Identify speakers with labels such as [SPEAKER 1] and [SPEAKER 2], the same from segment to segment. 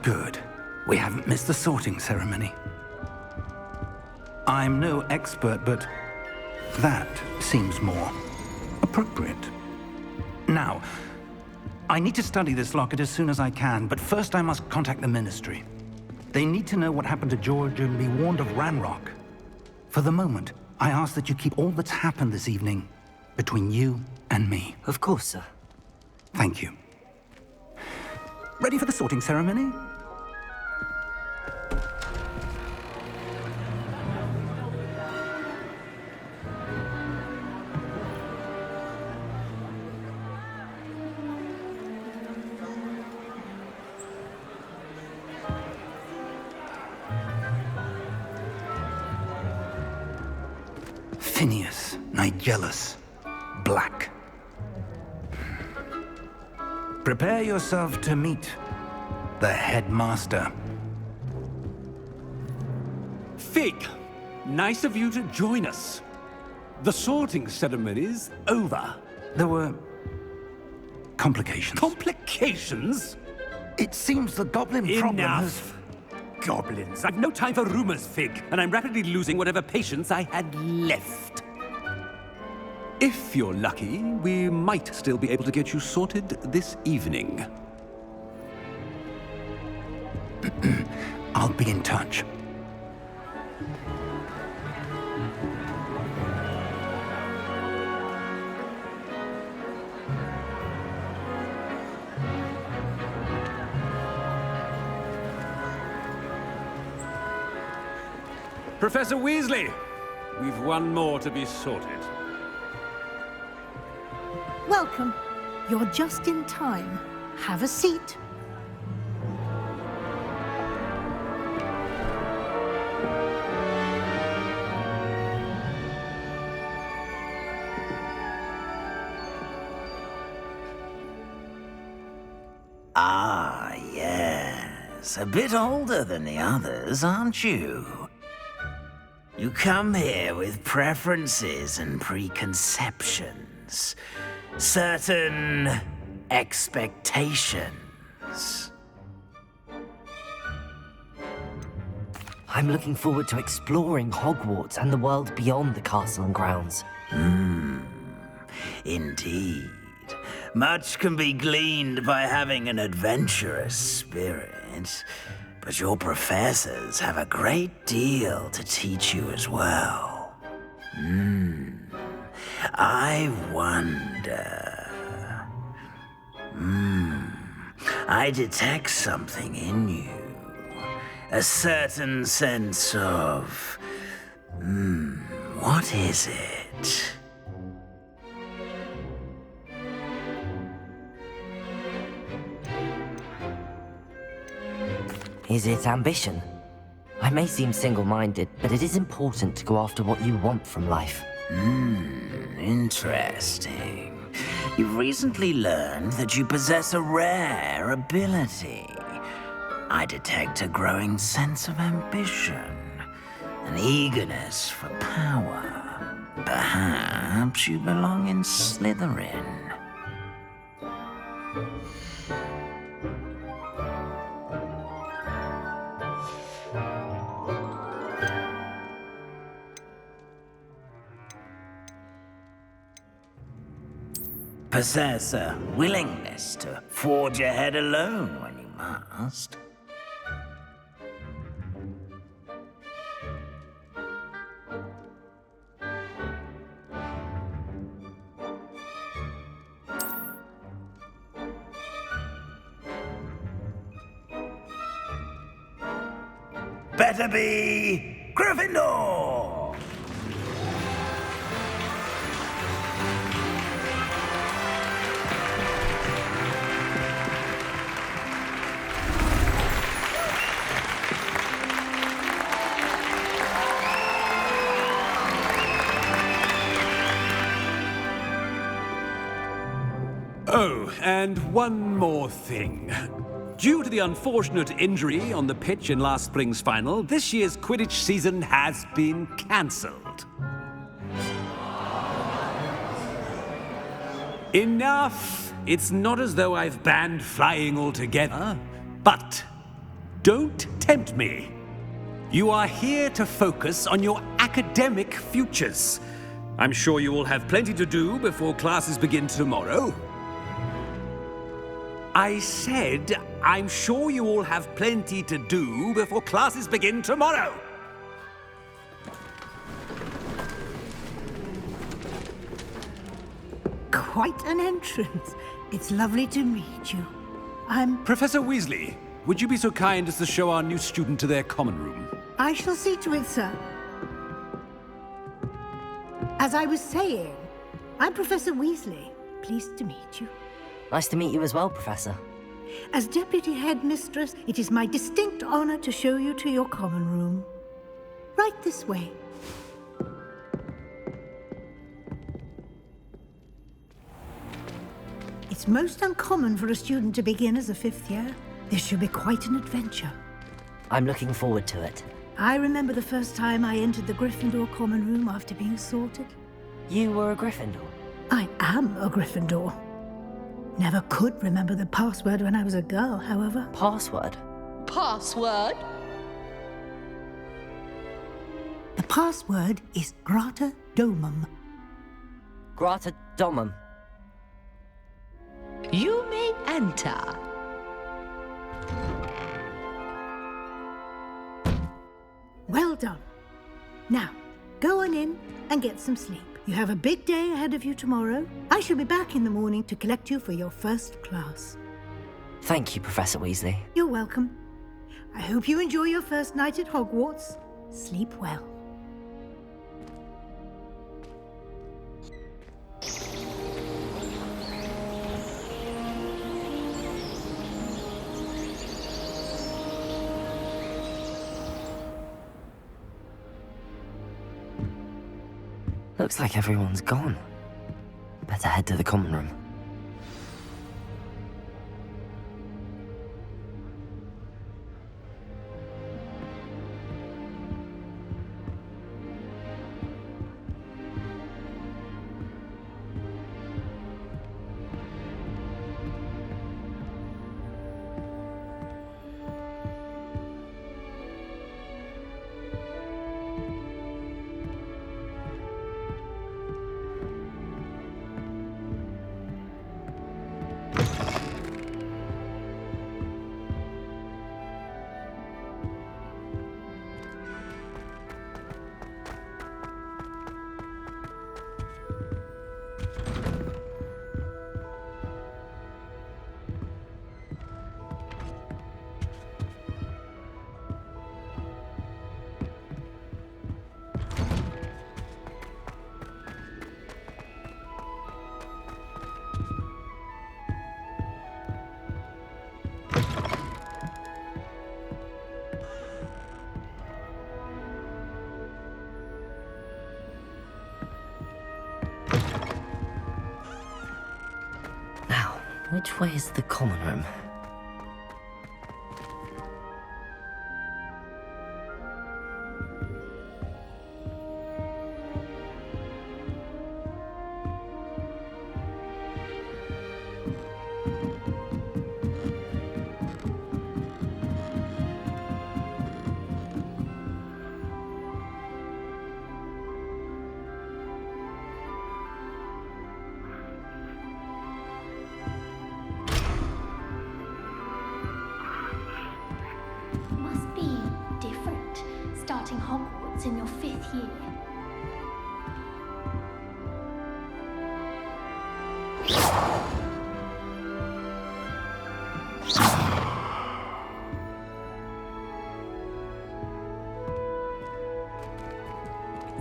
[SPEAKER 1] Good. We haven't missed the sorting ceremony. I'm no expert, but that seems more appropriate. Now, I need to study this locket as soon as I can, but first I must contact the Ministry. They need to know what happened to George and be warned of Ranrock. For the moment, I ask that you keep all that's happened this evening between you and me.
[SPEAKER 2] Of course, sir.
[SPEAKER 1] Thank you. Ready for the sorting ceremony? Phineas, Nigellus, Black. Prepare yourself to meet the headmaster.
[SPEAKER 3] Fig, nice of you to join us. The sorting ceremony's over.
[SPEAKER 1] There were complications.
[SPEAKER 3] Complications?
[SPEAKER 1] It seems the goblin problem has...
[SPEAKER 3] Enough! Goblins. I've no time for rumors, Fig, and I'm rapidly losing whatever patience I had left. If you're lucky, we might still be able to get you sorted this evening.
[SPEAKER 1] I'll be in touch.
[SPEAKER 3] Professor Weasley, we've one more to be sorted.
[SPEAKER 4] Welcome. You're just in time. Have a seat.
[SPEAKER 5] Ah, yes. A bit older than the others, aren't you? You come here with preferences and preconceptions. Certain expectations.
[SPEAKER 2] I'm looking forward to exploring Hogwarts and the world beyond the castle and grounds.
[SPEAKER 5] Indeed. Much can be gleaned by having an adventurous spirit, but your professors have a great deal to teach you as well. I wonder... I detect something in you. A certain sense of... what is it?
[SPEAKER 2] Is it ambition? I may seem single-minded, but it is important to go after what you want from life.
[SPEAKER 5] Interesting. You've recently learned that you possess a rare ability. I detect a growing sense of ambition, an eagerness for power. Perhaps you belong in Slytherin. Possess a willingness to forge ahead alone when you must. Better be Gryffindor!
[SPEAKER 3] Oh, and one more thing. Due to the unfortunate injury on the pitch in last spring's final, this year's Quidditch season has been cancelled. Enough! It's not as though I've banned flying altogether, but Don't tempt me. You are here to focus on your academic futures. I'm sure you will have plenty to do before classes begin tomorrow. I said, I'm sure you all have plenty to do before classes begin tomorrow.
[SPEAKER 4] Quite an entrance. It's lovely to meet you. I'm...
[SPEAKER 3] Professor Weasley, would you be so kind as to show our new student to their common room?
[SPEAKER 4] I shall see to it, sir. As I was saying, I'm Professor Weasley. Pleased to meet you.
[SPEAKER 2] Nice to meet you as well, Professor.
[SPEAKER 4] As Deputy Headmistress, it is my distinct honor to show you to your common room. Right this way. It's most uncommon for a student to begin as a fifth year. This should be quite an adventure.
[SPEAKER 2] I'm looking forward to it.
[SPEAKER 4] I remember the first time I entered the Gryffindor common room after being sorted.
[SPEAKER 2] You were a Gryffindor?
[SPEAKER 4] I am a Gryffindor. Never could remember the password when I was a girl, however.
[SPEAKER 2] Password?
[SPEAKER 6] Password?
[SPEAKER 4] The password is Grata Domum.
[SPEAKER 2] Grata Domum.
[SPEAKER 6] You may enter.
[SPEAKER 4] Well done. Now, go on in and get some sleep. You have a big day ahead of you tomorrow. I shall be back in the morning to collect you for your first class.
[SPEAKER 2] Thank you, Professor Weasley.
[SPEAKER 4] You're welcome. I hope you enjoy your first night at Hogwarts. Sleep well.
[SPEAKER 2] Looks like everyone's gone. Better head to the common room. Which way is the common room?
[SPEAKER 7] Must be different, starting Hogwarts in your 5th year.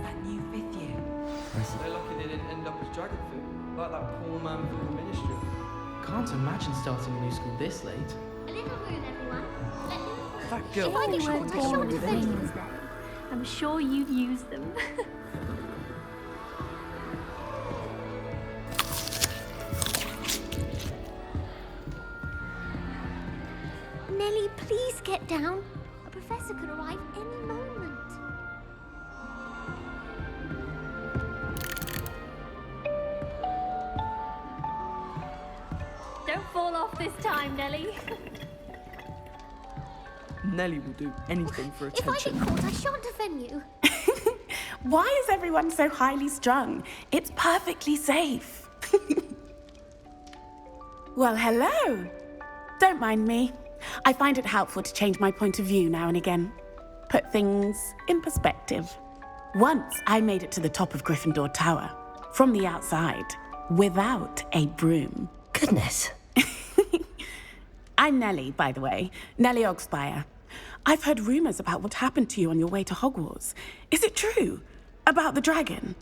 [SPEAKER 8] That new 5th year. They're lucky they didn't end up as dragon food, like that poor man from the ministry.
[SPEAKER 9] Can't imagine starting a new school this late.
[SPEAKER 7] A little room, everyone.
[SPEAKER 8] That girl
[SPEAKER 7] If I
[SPEAKER 8] thinks she
[SPEAKER 7] were
[SPEAKER 8] can
[SPEAKER 7] to
[SPEAKER 8] take
[SPEAKER 7] short
[SPEAKER 8] on with
[SPEAKER 7] things,
[SPEAKER 8] anything.
[SPEAKER 7] though, I'm sure you'd use them. Nellie, please get down. A professor could arrive any moment. Don't fall off this time, Nellie.
[SPEAKER 8] Nelly will do anything for
[SPEAKER 7] If I
[SPEAKER 8] attention.
[SPEAKER 7] get caught, I shan't defend you.
[SPEAKER 10] Why is everyone so highly strung? It's perfectly safe. Well, hello. Don't mind me. I find it helpful to change my point of view now and again. Put things in perspective. Once I made it to the top of Gryffindor Tower, from the outside, without a broom.
[SPEAKER 2] Goodness.
[SPEAKER 10] I'm Nellie, by the way. Nellie Ogspire. I've heard rumors about what happened to you on your way to Hogwarts. Is it true? About the dragon?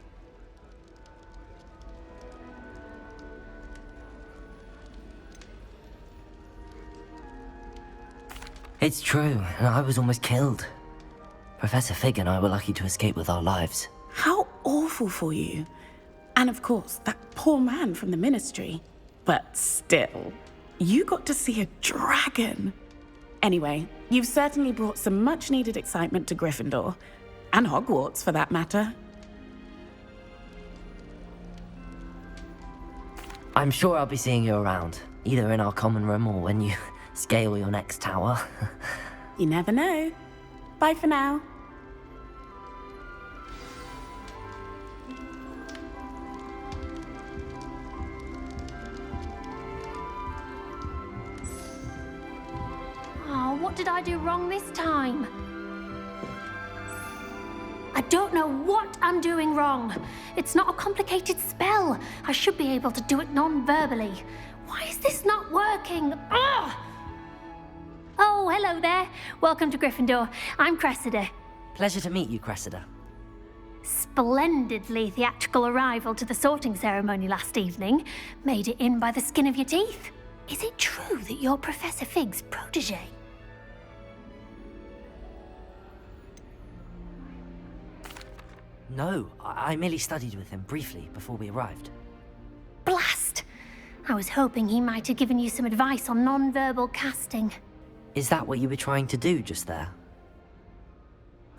[SPEAKER 2] It's true, and I was almost killed. Professor Fig and I were lucky to escape with our lives.
[SPEAKER 10] How awful for you. And of course, that poor man from the Ministry. But still, you got to see a dragon. Anyway, you've certainly brought some much-needed excitement to Gryffindor. And Hogwarts, for that matter.
[SPEAKER 2] I'm sure I'll be seeing you around, either in our common room or when you scale your next tower.
[SPEAKER 10] You never know. Bye for now.
[SPEAKER 7] Oh, what did I do wrong this time? I don't know what I'm doing wrong. It's not a complicated spell. I should be able to do it non-verbally. Why is this not working? Ugh! Oh, hello there. Welcome to Gryffindor. I'm Cressida.
[SPEAKER 2] Pleasure to meet you, Cressida.
[SPEAKER 7] Splendidly theatrical arrival to the sorting ceremony last evening. Made it in by the skin of your teeth. Is it true that you're Professor Fig's protege?
[SPEAKER 2] No, I merely studied with him briefly before we arrived.
[SPEAKER 7] Blast! I was hoping he might have given you some advice on non-verbal casting.
[SPEAKER 2] Is that what you were trying to do just there?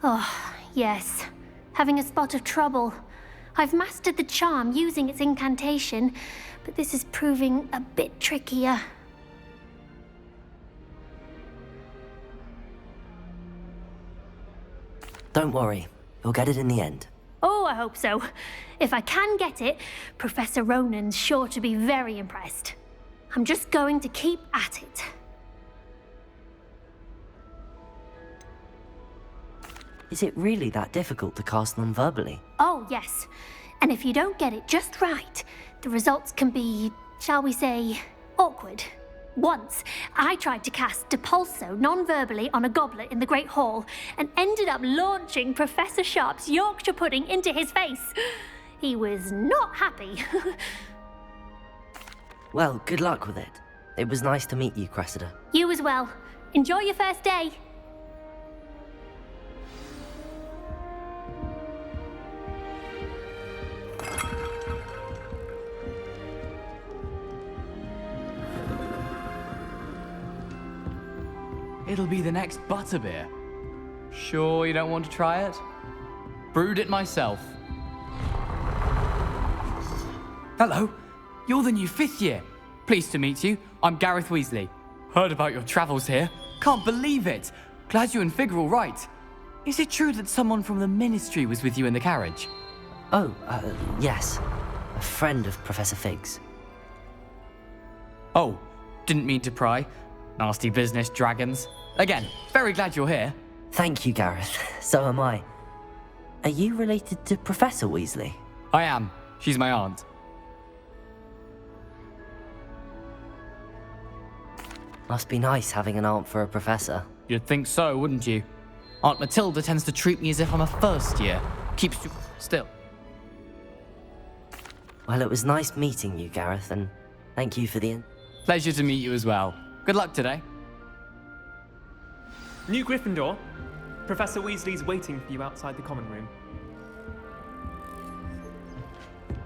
[SPEAKER 7] Oh, yes. Having a spot of trouble. I've mastered the charm using its incantation, but this is proving a bit trickier.
[SPEAKER 2] Don't worry, you'll get it in the end.
[SPEAKER 7] Oh, I hope so. If I can get it, Professor Ronan's sure to be very impressed. I'm just going to keep at it.
[SPEAKER 2] Is it really that difficult to cast non-verbally?
[SPEAKER 7] Oh, yes. And if you don't get it just right, the results can be, shall we say, awkward. Once, I tried to cast Depulso non-verbally on a goblet in the Great Hall and ended up launching Professor Sharp's Yorkshire pudding into his face. He was not happy.
[SPEAKER 2] Well, good luck with it. It was nice to meet you, Cressida.
[SPEAKER 7] You as well. Enjoy your first day.
[SPEAKER 11] It'll be the next butterbeer. Sure you don't want to try it? Brewed it myself. Hello, you're the new 5th year. Pleased to meet you. I'm Gareth Weasley. Heard about your travels here. Can't believe it. Glad you and Fig are all right. Is it true that someone from the Ministry was with you in the carriage?
[SPEAKER 2] Oh, yes. A friend of Professor Fig's.
[SPEAKER 11] Oh, didn't mean to pry. Nasty business, dragons. Again, very glad you're here.
[SPEAKER 2] Thank you, Gareth. So am I. Are you related to Professor Weasley?
[SPEAKER 11] I am. She's my aunt.
[SPEAKER 2] Must be nice having an aunt for a professor.
[SPEAKER 11] You'd think so, wouldn't you? Aunt Matilda tends to treat me as if I'm a first year. Keeps you still.
[SPEAKER 2] Well, it was nice meeting you, Gareth, and thank you for the...
[SPEAKER 11] Pleasure to meet you as well. Good luck today.
[SPEAKER 12] New Gryffindor, Professor Weasley's waiting for you outside the common room.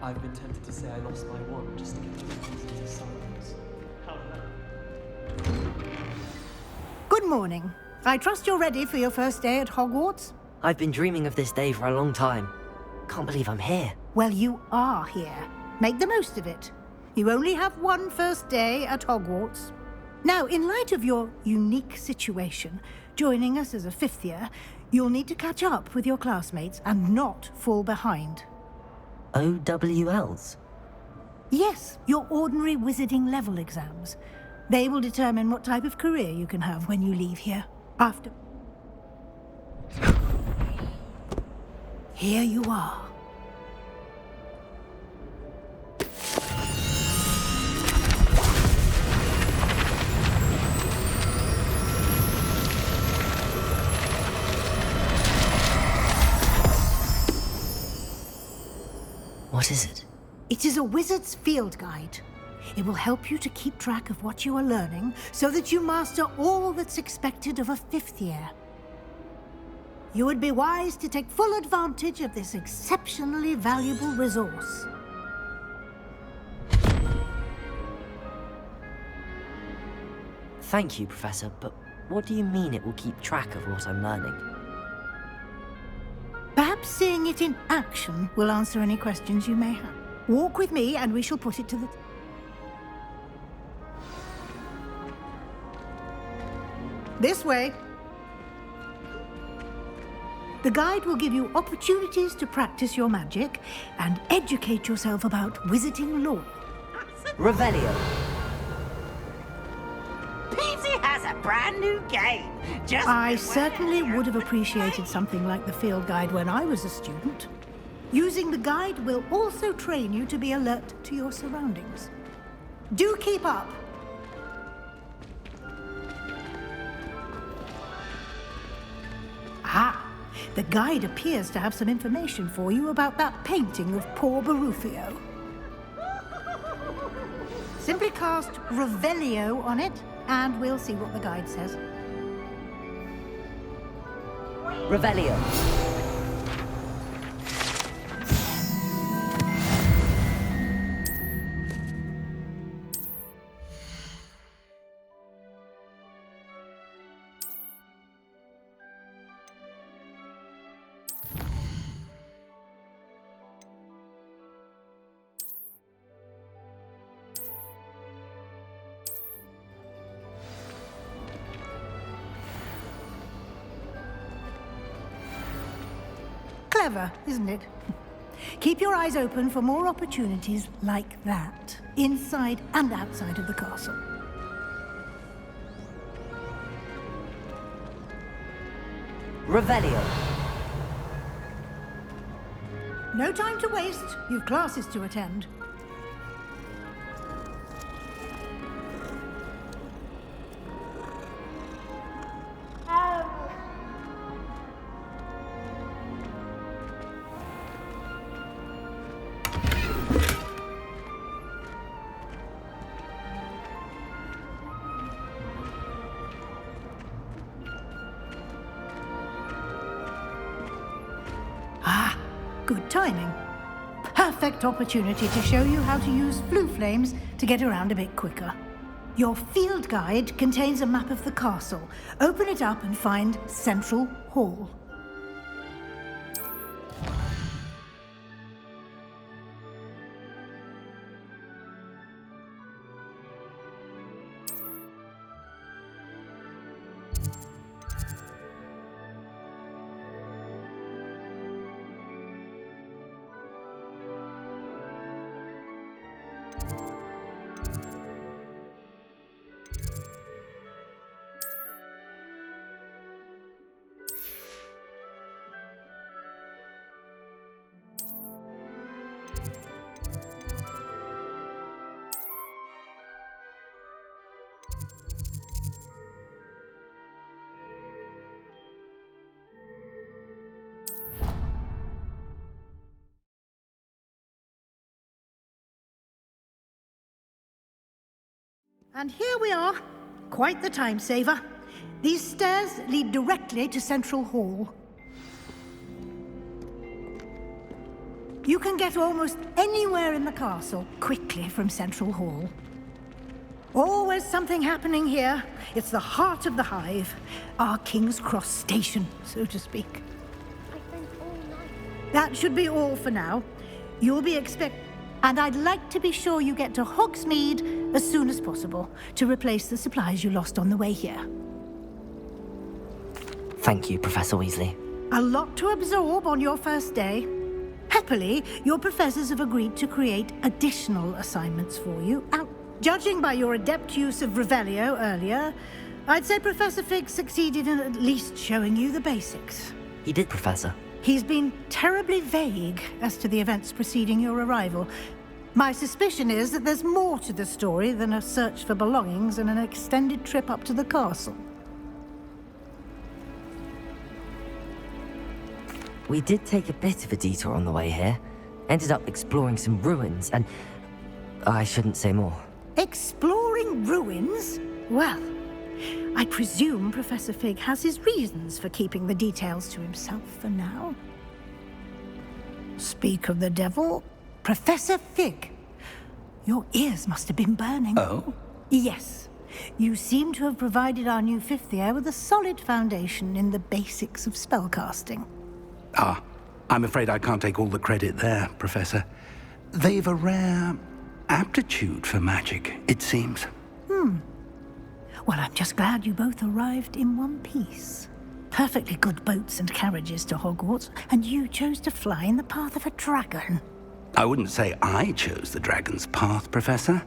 [SPEAKER 8] I've been tempted to say I lost my wand just to get the reasons into silence.
[SPEAKER 4] Good morning. I trust you're ready for your first day at Hogwarts?
[SPEAKER 2] I've been dreaming of this day for a long time. Can't believe I'm here.
[SPEAKER 4] Well, you are here. Make the most of it. You only have one first day at Hogwarts. Now, in light of your unique situation, joining us as a 5th year, you'll need to catch up with your classmates and not fall behind.
[SPEAKER 2] OWLs?
[SPEAKER 4] Yes, your ordinary wizarding level exams. They will determine what type of career you can have when you leave here. After... Here you are.
[SPEAKER 2] What is it?
[SPEAKER 4] It is a wizard's field guide. It will help you to keep track of what you are learning so that you master all that's expected of a 5th year. You would be wise to take full advantage of this exceptionally valuable resource.
[SPEAKER 2] Thank you, Professor, but what do you mean it will keep track of what I'm learning?
[SPEAKER 4] Perhaps seeing it in action will answer any questions you may have. Walk with me and we shall put it to the... This way. The guide will give you opportunities to practice your magic and educate yourself about wizarding lore.
[SPEAKER 2] Revelio.
[SPEAKER 5] Peasy has a brand new game.
[SPEAKER 4] I certainly would have appreciated something like the field guide when I was a student. Using the guide will also train you to be alert to your surroundings. Do keep up. Ah, the guide appears to have some information for you about that painting of poor Barufio. Simply cast Revelio on it, and we'll see what the guide says.
[SPEAKER 2] Revelio.
[SPEAKER 4] Clever, isn't it? Keep your eyes open for more opportunities like that, inside and outside of the castle.
[SPEAKER 2] Revelio.
[SPEAKER 4] No time to waste. You've classes to attend. Good timing. Perfect opportunity to show you how to use flue flames to get around a bit quicker. Your field guide contains a map of the castle. Open it up and find Central Hall. And here we are. Quite the time saver. These stairs lead directly to Central Hall. You can get almost anywhere in the castle quickly from Central Hall. Always something happening here. It's the heart of the hive. Our King's Cross station, so to speak. That should be all for now. You'll be and I'd like to be sure you get to Hogsmeade as soon as possible to replace the supplies you lost on the way here.
[SPEAKER 2] Thank you, Professor Weasley.
[SPEAKER 4] A lot to absorb on your first day. Happily, your professors have agreed to create additional assignments for you. And judging by your adept use of Revelio earlier, I'd say Professor Fig succeeded in at least showing you the basics.
[SPEAKER 2] He did, Professor.
[SPEAKER 4] He's been terribly vague as to the events preceding your arrival. My suspicion is that there's more to the story than a search for belongings and an extended trip up to the castle.
[SPEAKER 2] We did take a bit of a detour on the way here. Ended up exploring some ruins and... I shouldn't say more.
[SPEAKER 4] Exploring ruins? Well, I presume Professor Fig has his reasons for keeping the details to himself for now. Speak of the devil, Professor Fig. Your ears must have been burning.
[SPEAKER 1] Oh?
[SPEAKER 4] Yes. You seem to have provided our new fifth year with a solid foundation in the basics of spellcasting.
[SPEAKER 1] Ah, I'm afraid I can't take all the credit there, Professor. They've a rare aptitude for magic, it seems.
[SPEAKER 4] Well, I'm just glad you both arrived in one piece. Perfectly good boats and carriages to Hogwarts, and you chose to fly in the path of a dragon.
[SPEAKER 1] I wouldn't say I chose the dragon's path, Professor.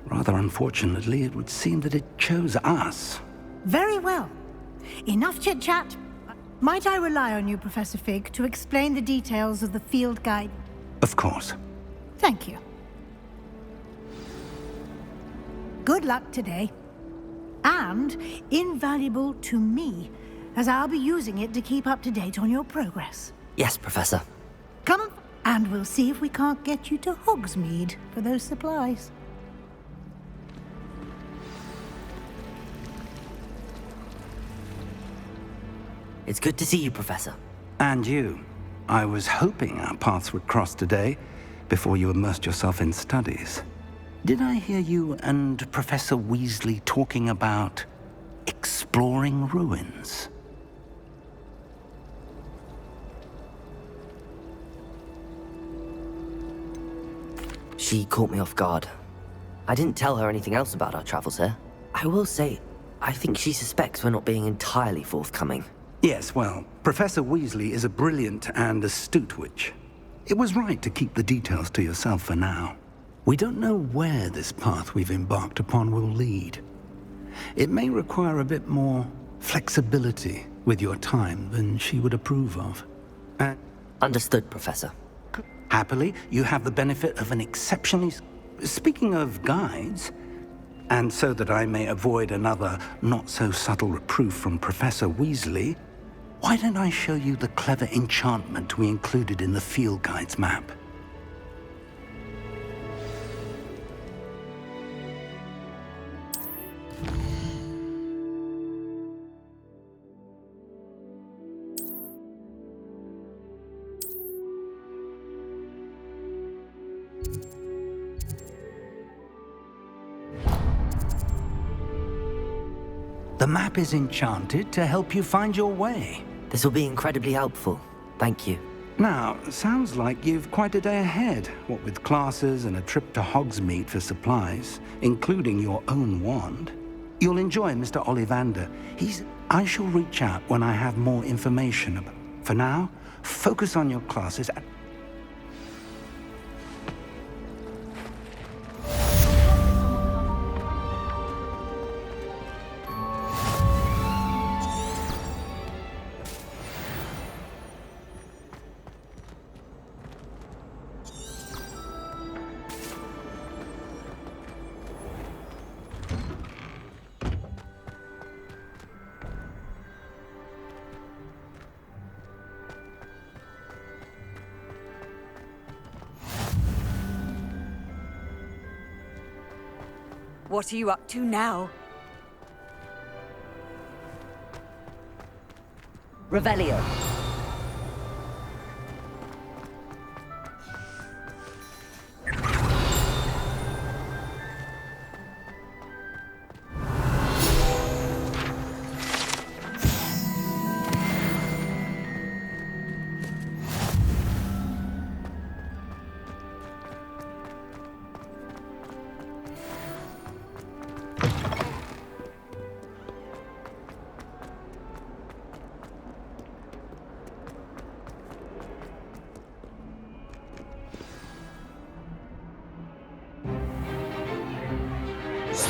[SPEAKER 1] Rather unfortunately, it would seem that it chose us.
[SPEAKER 4] Very well. Enough chit-chat. Might I rely on you, Professor Fig, to explain the details of the field guide?
[SPEAKER 1] Of course.
[SPEAKER 4] Thank you. Good luck today. And invaluable to me, as I'll be using it to keep up to date on your progress.
[SPEAKER 2] Yes, Professor.
[SPEAKER 4] Come on, and we'll see if we can't get you to Hogsmeade for those supplies.
[SPEAKER 2] It's good to see you, Professor.
[SPEAKER 1] And you. I was hoping our paths would cross today, before you immersed yourself in studies. Did I hear you and Professor Weasley talking about exploring ruins?
[SPEAKER 2] She caught me off guard. I didn't tell her anything else about our travels here. I will say, I think she suspects we're not being entirely forthcoming.
[SPEAKER 1] Yes, well, Professor Weasley is a brilliant and astute witch. It was right to keep the details to yourself for now. We don't know where this path we've embarked upon will lead. It may require a bit more flexibility with your time than she would approve of.
[SPEAKER 2] Understood, Professor.
[SPEAKER 1] Happily, you have the benefit of an exceptionally... Speaking of guides, and so that I may avoid another not-so-subtle reproof from Professor Weasley, why don't I show you the clever enchantment we included in the field guide's map? The map is enchanted to help you find your way.
[SPEAKER 2] This will be incredibly helpful. Thank you.
[SPEAKER 1] Now, sounds like you've quite a day ahead, what with classes and a trip to Hogsmeade for supplies, including your own wand. You'll enjoy Mr. Ollivander. I shall reach out when I have more information about... For now, focus on your classes and...
[SPEAKER 13] What are you up to now?
[SPEAKER 2] Revelio.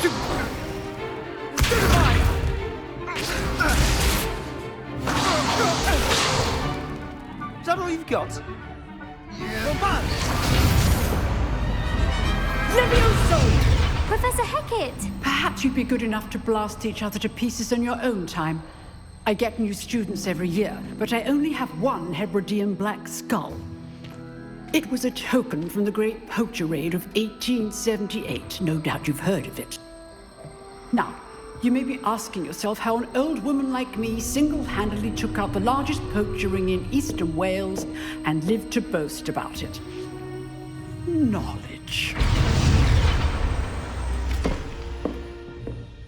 [SPEAKER 14] Is that all you've got?
[SPEAKER 15] Levioso!
[SPEAKER 7] Professor Hecat!
[SPEAKER 15] Perhaps you'd be good enough to blast each other to pieces on your own time. I get new students every year, but I only have one Hebridean black skull. It was a token from the Great Poacher Raid of 1878. No doubt you've heard of it. Now, you may be asking yourself how an old woman like me single-handedly took out the largest poacher ring in eastern Wales and lived to boast about it. Knowledge.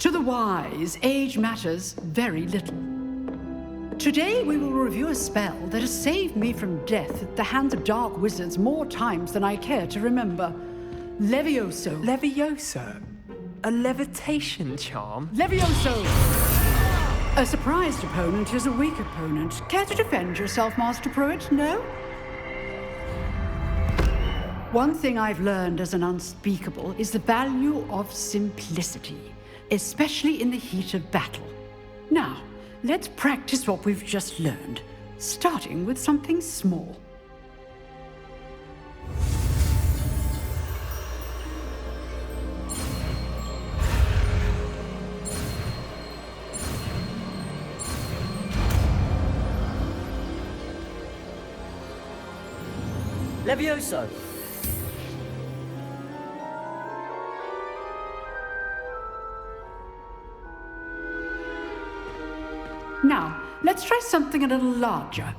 [SPEAKER 15] To the wise, age matters very little. Today we will review a spell that has saved me from death at the hands of dark wizards more times than I care to remember. Levioso.
[SPEAKER 12] Levioso? A levitation charm?
[SPEAKER 15] Levioso! A surprised opponent is a weak opponent. Care to defend yourself, Master Pruitt? No? One thing I've learned as an unspeakable is the value of simplicity, especially in the heat of battle. Now, let's practice what we've just learned, starting with something small.
[SPEAKER 2] Levioso!
[SPEAKER 15] Now, let's try something a little larger.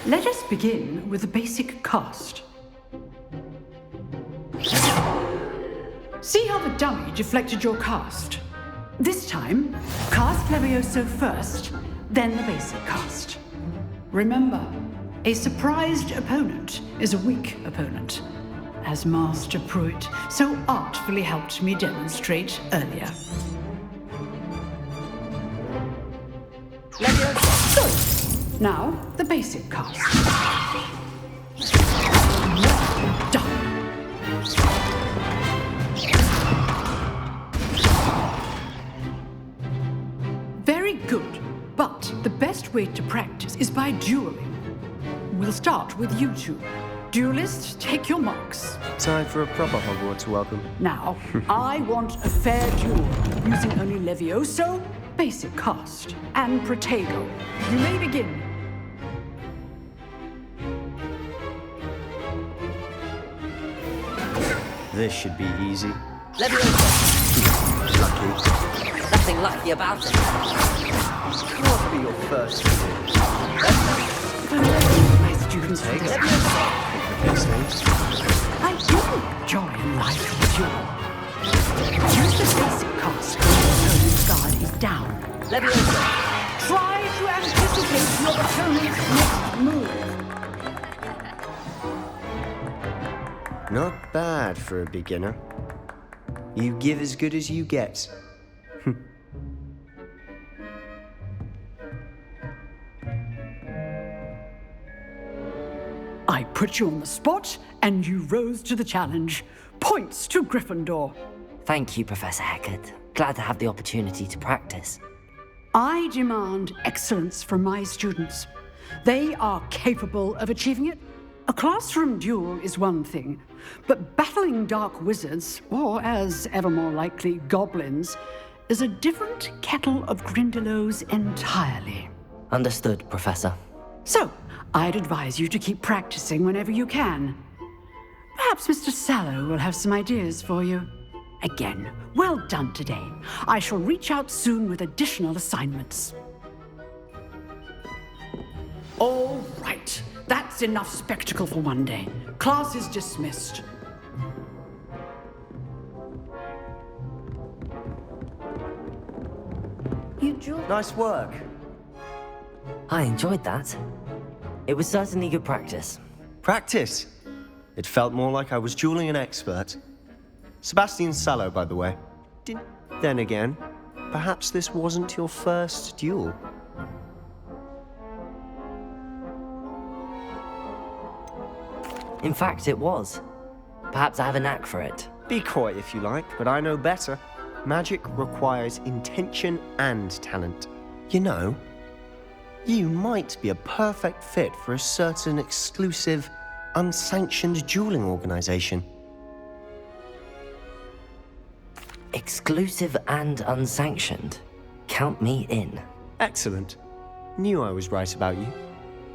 [SPEAKER 15] Let us begin with the basic cast. See how the dummy deflected your cast? This time, cast Levioso first, then the basic cast. Remember, a surprised opponent is a weak opponent, as Master Pruitt so artfully helped me demonstrate earlier. Levioso! Good. Now, the basic cast. Well done. Very good, but the best way to practice is by dueling. We'll start with you two. Duelists, take your marks.
[SPEAKER 14] Time for a proper Hogwarts welcome.
[SPEAKER 15] Now, I want a fair duel, using only Levioso, basic cast, and Protego. You may begin.
[SPEAKER 14] This should be easy.
[SPEAKER 2] Levioso!
[SPEAKER 14] Lucky.
[SPEAKER 2] Nothing lucky about it.
[SPEAKER 14] Can't be your first.
[SPEAKER 15] My students take it. I do enjoy life with you. Use the basic cast when your opponent's guard is down.
[SPEAKER 2] Levioso!
[SPEAKER 15] Try to anticipate your opponent's next move.
[SPEAKER 14] Not bad for a beginner. You give as good as you get.
[SPEAKER 15] I put you on the spot, and you rose to the challenge. Points to Gryffindor.
[SPEAKER 2] Thank you, Professor Hecat. Glad to have the opportunity to practice.
[SPEAKER 15] I demand excellence from my students. They are capable of achieving it. A classroom duel is one thing, but battling dark wizards, or as ever more likely, goblins, is a different kettle of Grindylows entirely.
[SPEAKER 2] Understood, Professor.
[SPEAKER 15] So, I'd advise you to keep practicing whenever you can. Perhaps Mr. Sallow will have some ideas for you. Again, well done today. I shall reach out soon with additional assignments. All right. That's enough spectacle for one day. Class is dismissed.
[SPEAKER 2] You drew.
[SPEAKER 14] Nice work.
[SPEAKER 2] I enjoyed that. It was certainly good practice.
[SPEAKER 14] Practice? It felt more like I was dueling an expert. Sebastian Sallow, by the way. Then again, perhaps this wasn't your first duel.
[SPEAKER 2] In fact, it was. Perhaps I have a knack for it.
[SPEAKER 14] Be coy if you like, but I know better. Magic requires intention and talent. You know, you might be a perfect fit for a certain exclusive, unsanctioned dueling organization.
[SPEAKER 2] Exclusive and unsanctioned. Count me in.
[SPEAKER 14] Excellent. Knew I was right about you.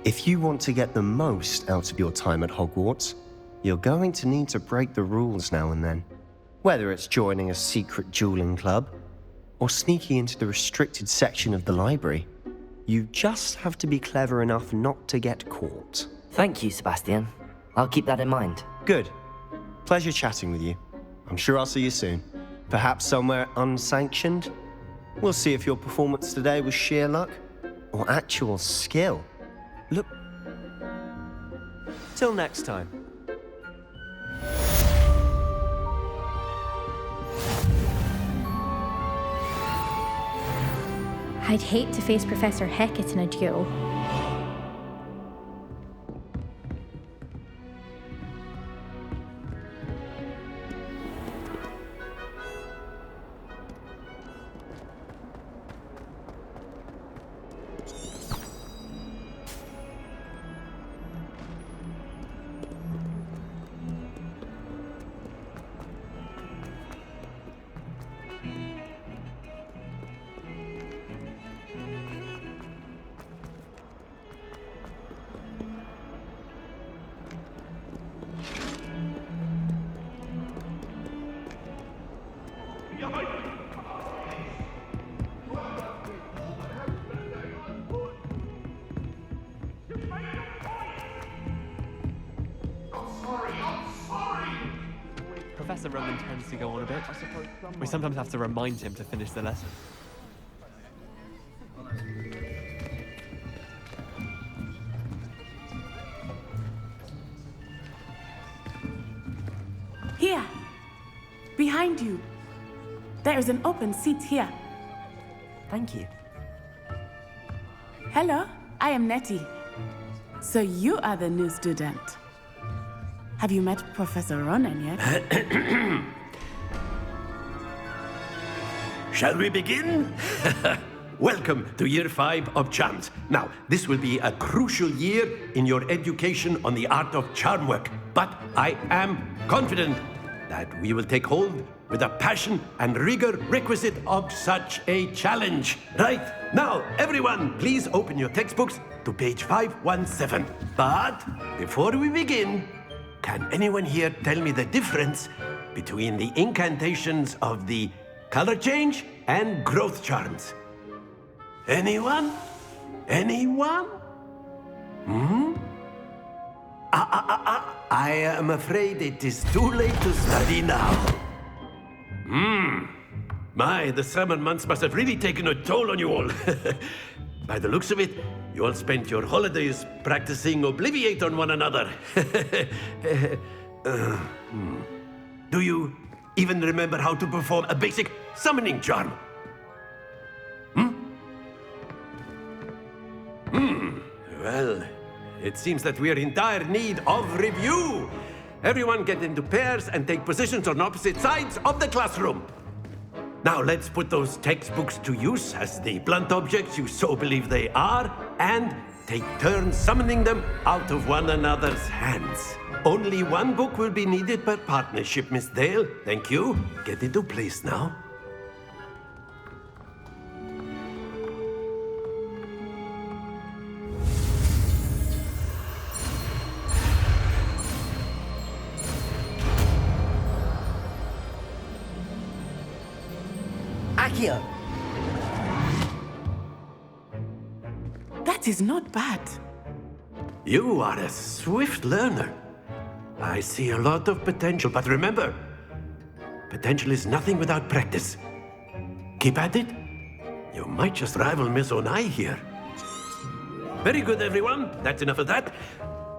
[SPEAKER 14] If you want to get the most out of your time at Hogwarts, you're going to need to break the rules now and then. Whether it's joining a secret dueling club, or sneaking into the restricted section of the library, you just have to be clever enough not to get caught.
[SPEAKER 2] Thank you, Sebastian. I'll keep that in mind.
[SPEAKER 14] Good. Pleasure chatting with you. I'm sure I'll see you soon. Perhaps somewhere unsanctioned? We'll see if your performance today was sheer luck or actual skill. Look. Till next time.
[SPEAKER 16] I'd hate to face Professor Hecat in a duel.
[SPEAKER 12] Professor Roman tends to go on a bit. We sometimes have to remind him to finish the lesson.
[SPEAKER 10] Here! Behind you! There is an open seat here.
[SPEAKER 2] Thank you.
[SPEAKER 10] Hello, I am Nettie. So you are the new student. Have you met Professor Ronan yet?
[SPEAKER 17] Shall we begin? Welcome to Year 5 of Charms. Now, this will be a crucial year in your education on the art of charm work, but I am confident that we will take hold with the passion and rigor requisite of such a challenge. Right, now, everyone, please open your textbooks to page 517. But before we begin, can anyone here tell me the difference between the incantations of the color change and growth charms? Anyone? Anyone? I am afraid it is too late to study now. My, the summer months must have really taken a toll on you all. By the looks of it, you all spent your holidays practicing Obliviate on one another. Do you even remember how to perform a basic summoning charm? Well, it seems that we are in dire need of review. Everyone get into pairs and take positions on opposite sides of the classroom. Now let's put those textbooks to use as the blunt objects you so believe they are, and take turns summoning them out of one another's hands. Only one book will be needed per partnership, Miss Dale. Thank you. Get into place now.
[SPEAKER 2] Accio!
[SPEAKER 10] That is not bad.
[SPEAKER 17] You are a swift learner. I see a lot of potential, but remember, potential is nothing without practice. Keep at it. You might just rival Miss Onai here. Very good, everyone. That's enough of that.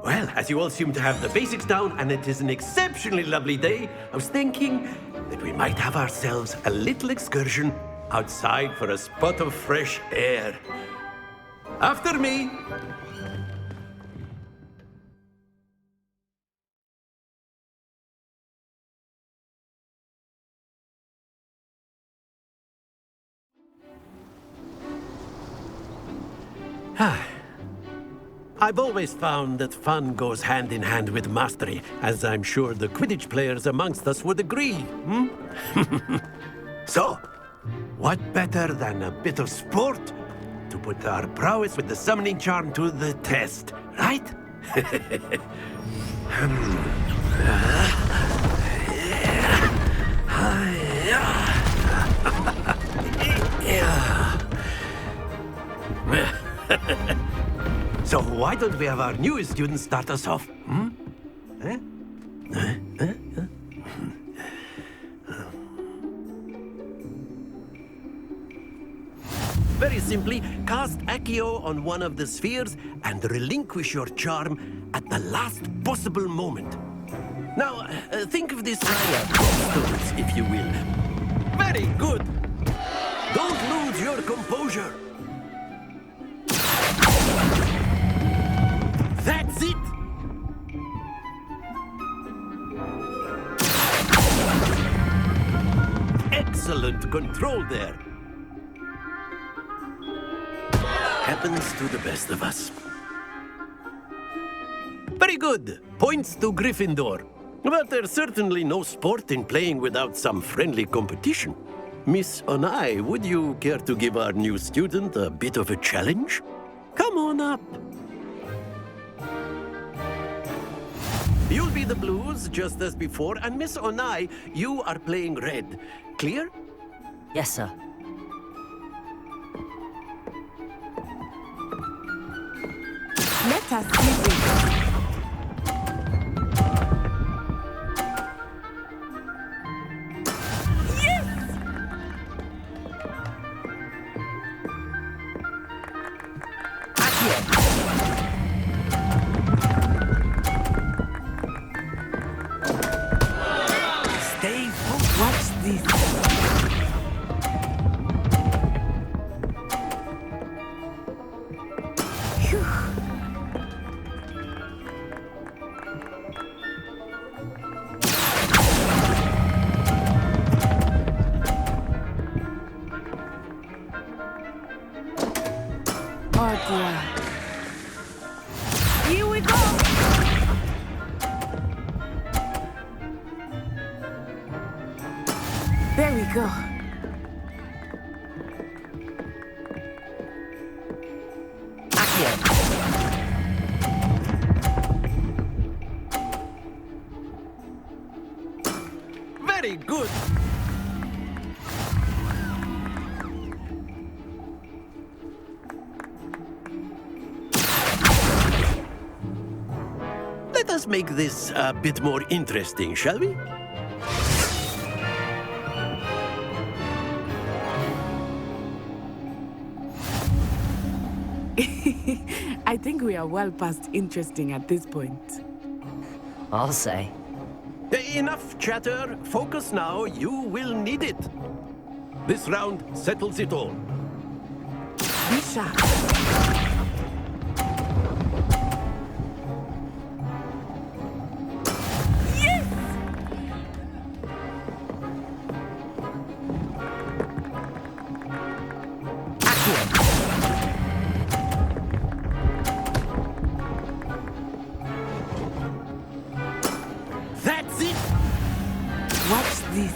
[SPEAKER 17] Well, as you all seem to have the basics down and it is an exceptionally lovely day, I was thinking that we might have ourselves a little excursion outside for a spot of fresh air. After me! I've always found that fun goes hand in hand with mastery, as I'm sure the Quidditch players amongst us would agree, So, what better than a bit of sport to put our prowess with the summoning charm to the test, right? So why don't we have our newest student start us off? Very simply, cast Accio on one of the spheres and relinquish your charm at the last possible moment. Now, think of this stones, if you will. Very good! Don't lose your composure! That's it! Excellent control there. Happens to the best of us. Very good. Points to Gryffindor. But there's certainly no sport in playing without some friendly competition. Miss Onai, would you care to give our new student a bit of a challenge? Come on up. You'll be the blues, just as before, and Miss Onai, you are playing red. Clear?
[SPEAKER 2] Yes, sir.
[SPEAKER 10] Let us see this. Here we go! There we go.
[SPEAKER 17] Very good! Let us make this a bit more interesting, shall we?
[SPEAKER 10] I think we are well past interesting at this point.
[SPEAKER 2] I'll say.
[SPEAKER 17] Enough chatter. Focus now. You will need it. This round settles it all.
[SPEAKER 10] Be sharp.
[SPEAKER 17] That's it!
[SPEAKER 10] Watch this.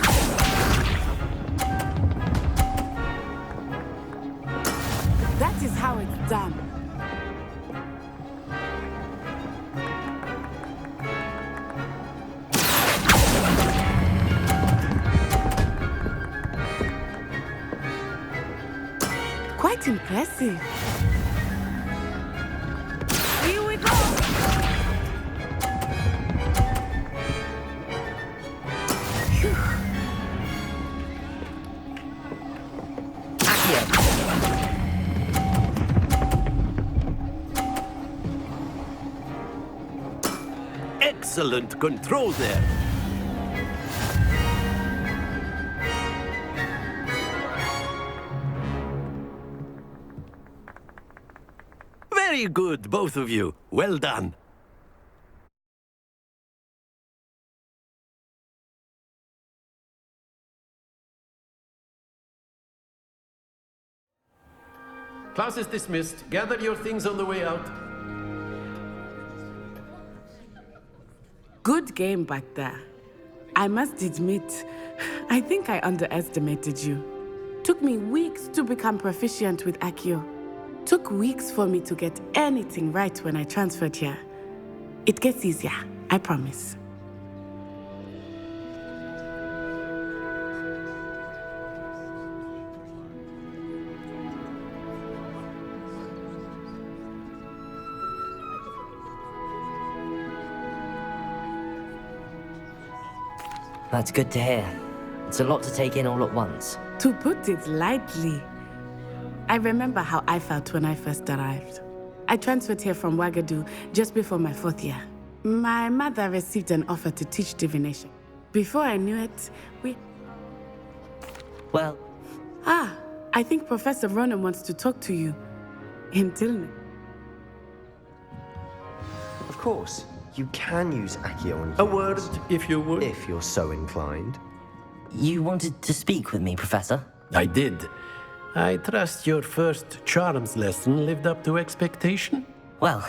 [SPEAKER 10] That is how it's done. Quite impressive. Here we go!
[SPEAKER 17] excellent control there. Very good, both of you. Well done. Class is dismissed. Gather your things on the way out.
[SPEAKER 10] Good game back there. I must admit, I think I underestimated you. Took me weeks to become proficient with Accio. Took weeks for me to get anything right when I transferred here. It gets easier, I promise.
[SPEAKER 2] That's good to hear. It's a lot to take in all at once.
[SPEAKER 10] To put it lightly, I remember how I felt when I first arrived. I transferred here from Ouagadougou just before my 4th year. My mother received an offer to teach divination. Before I knew it,
[SPEAKER 2] Well...
[SPEAKER 10] I think Professor Ronan wants to talk to you. In Tilman.
[SPEAKER 14] Of course, you can use Accio on
[SPEAKER 17] A word, if you would.
[SPEAKER 14] If you're so inclined.
[SPEAKER 2] You wanted to speak with me, Professor?
[SPEAKER 17] I did. I trust your first charms lesson lived up to expectation?
[SPEAKER 2] Well,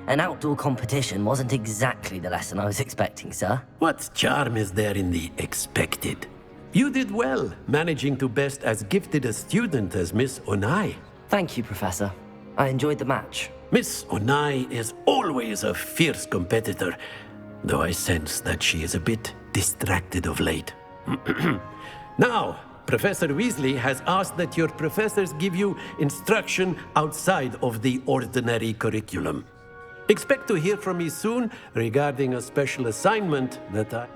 [SPEAKER 2] an outdoor competition wasn't exactly the lesson I was expecting, sir.
[SPEAKER 17] What charm is there in the expected? You did well, managing to best as gifted a student as Miss Onai.
[SPEAKER 2] Thank you, Professor. I enjoyed the match.
[SPEAKER 17] Miss Onai is always a fierce competitor, though I sense that she is a bit distracted of late. Now, Professor Weasley has asked that your professors give you instruction outside of the ordinary curriculum. Expect to hear from me soon regarding a special assignment that I...